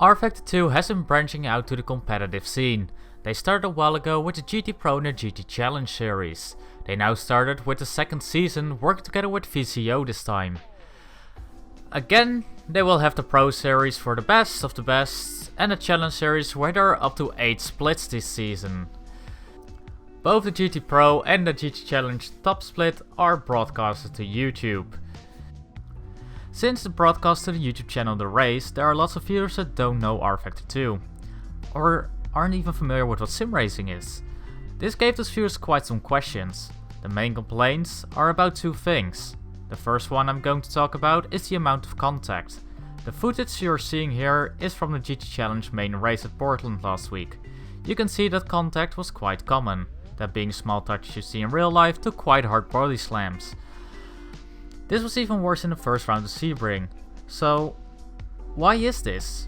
rFactor 2 has been branching out to the competitive scene. They started a while ago with the GT Pro and the GT Challenge series. They now started with the second season, working together with VCO this time. Again, they will have the Pro series for the best of the best, and the Challenge series where there are up to 8 splits this season. Both the GT Pro and the GT Challenge top split are broadcasted to YouTube. Since the broadcast to the YouTube channel The Race, there are lots of viewers that don't know rFactor 2, or aren't even familiar with what sim racing is. This gave those viewers quite some questions. The main complaints are about two things. The first one I'm going to talk about is the amount of contact. The footage you're seeing here is from the GT Challenge main race at Portland last week. You can see that contact was quite common, that being small touches you see in real life to quite hard body slams. This was even worse in the first round of Sebring. So, why is this?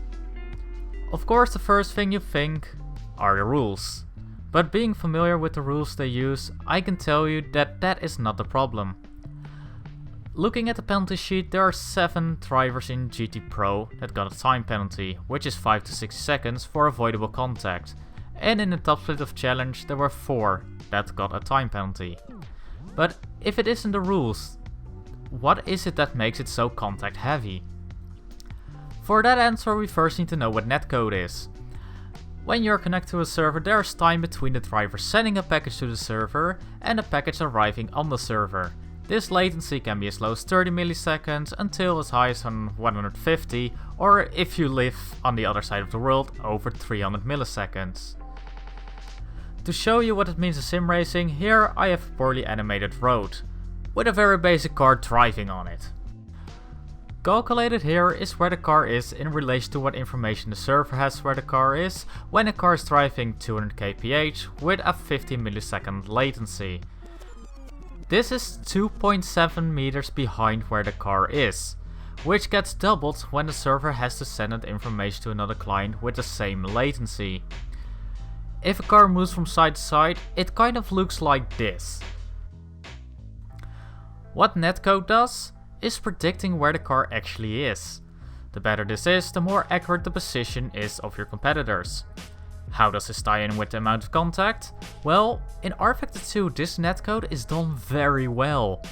Of course, the first thing you think are the rules. But being familiar with the rules they use, I can tell you that that is not the problem. Looking at the penalty sheet, there are 7 drivers in GT Pro that got a time penalty, which is 5 to 6 seconds for avoidable contact. And in the top split of Challenge, there were 4 that got a time penalty. But if it isn't the rules, what is it that makes it so contact heavy? For that answer, we first need to know what netcode is. When you're connected to a server, there is time between the driver sending a package to the server and the package arriving on the server. This latency can be as low as 30 milliseconds until as high as 150, or if you live on the other side of the world, over 300 milliseconds. To show you what it means in sim racing, here I have a poorly animated road, with a very basic car driving on it. Calculated here is where the car is in relation to what information the server has where the car is when a car is driving 200 kph with a 50 millisecond latency. This is 2.7 meters behind where the car is, which gets doubled when the server has to send that information to another client with the same latency. If a car moves from side to side, it kind of looks like this. What netcode does is predicting where the car actually is. The better this is, the more accurate the position is of your competitors. How does this tie in with the amount of contact? Well, in rFactor 2 this netcode is done very well.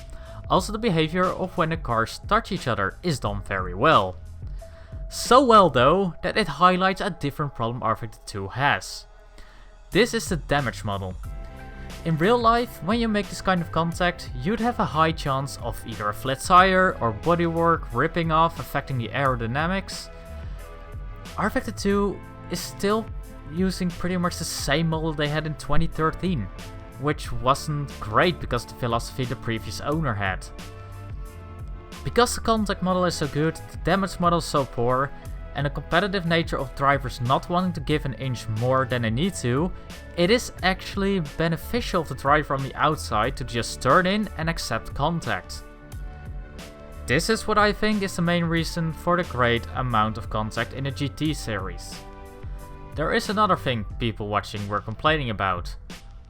Also the behavior of when the cars touch each other is done very well. So well though, that it highlights a different problem rFactor 2 has. This is the damage model. In real life, when you make this kind of contact, you'd have a high chance of either a flat tire or bodywork ripping off, affecting the aerodynamics. rFactor 2 is still using pretty much the same model they had in 2013, which wasn't great because of the philosophy the previous owner had. Because the contact model is so good, the damage model is so poor, and the competitive nature of drivers not wanting to give an inch more than they need to, it is actually beneficial of the driver on the outside to just turn in and accept contact. This is what I think is the main reason for the great amount of contact in the GT series. There is another thing people watching were complaining about.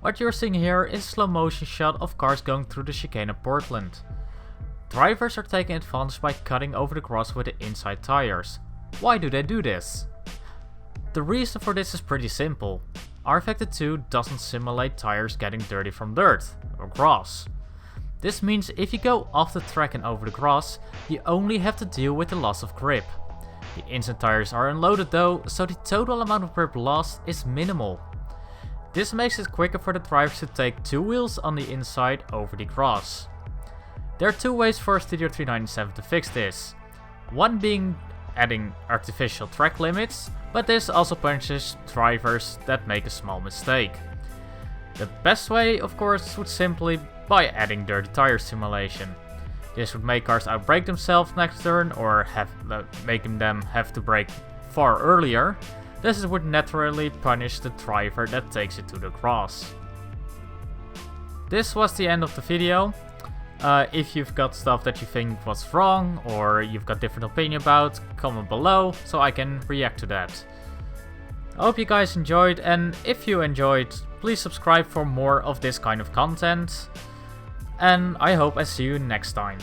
What you're seeing here is a slow motion shot of cars going through the chicane of Portland. Drivers are taking advantage by cutting over the grass with the inside tires. Why do they do this? The reason for this is pretty simple. rFactor 2 doesn't simulate tires getting dirty from dirt or grass. This means if you go off the track and over the grass, you only have to deal with the loss of grip. The inside tires are unloaded though, so the total amount of grip lost is minimal. This makes it quicker for the drivers to take 2 wheels on the inside over the grass. There are 2 ways for Studio 397 to fix this. One being adding artificial track limits, but this also punishes drivers that make a small mistake. The best way, of course, would simply by adding dirty tire simulation. This would make cars outbrake themselves next turn or making them have to brake far earlier. This would naturally punish the driver that takes it to the grass. This was the end of the video. If you've got stuff that you think was wrong or you've got different opinion about, comment below so I can react to that. I hope you guys enjoyed, and if you enjoyed, please subscribe for more of this kind of content. And I hope I see you next time.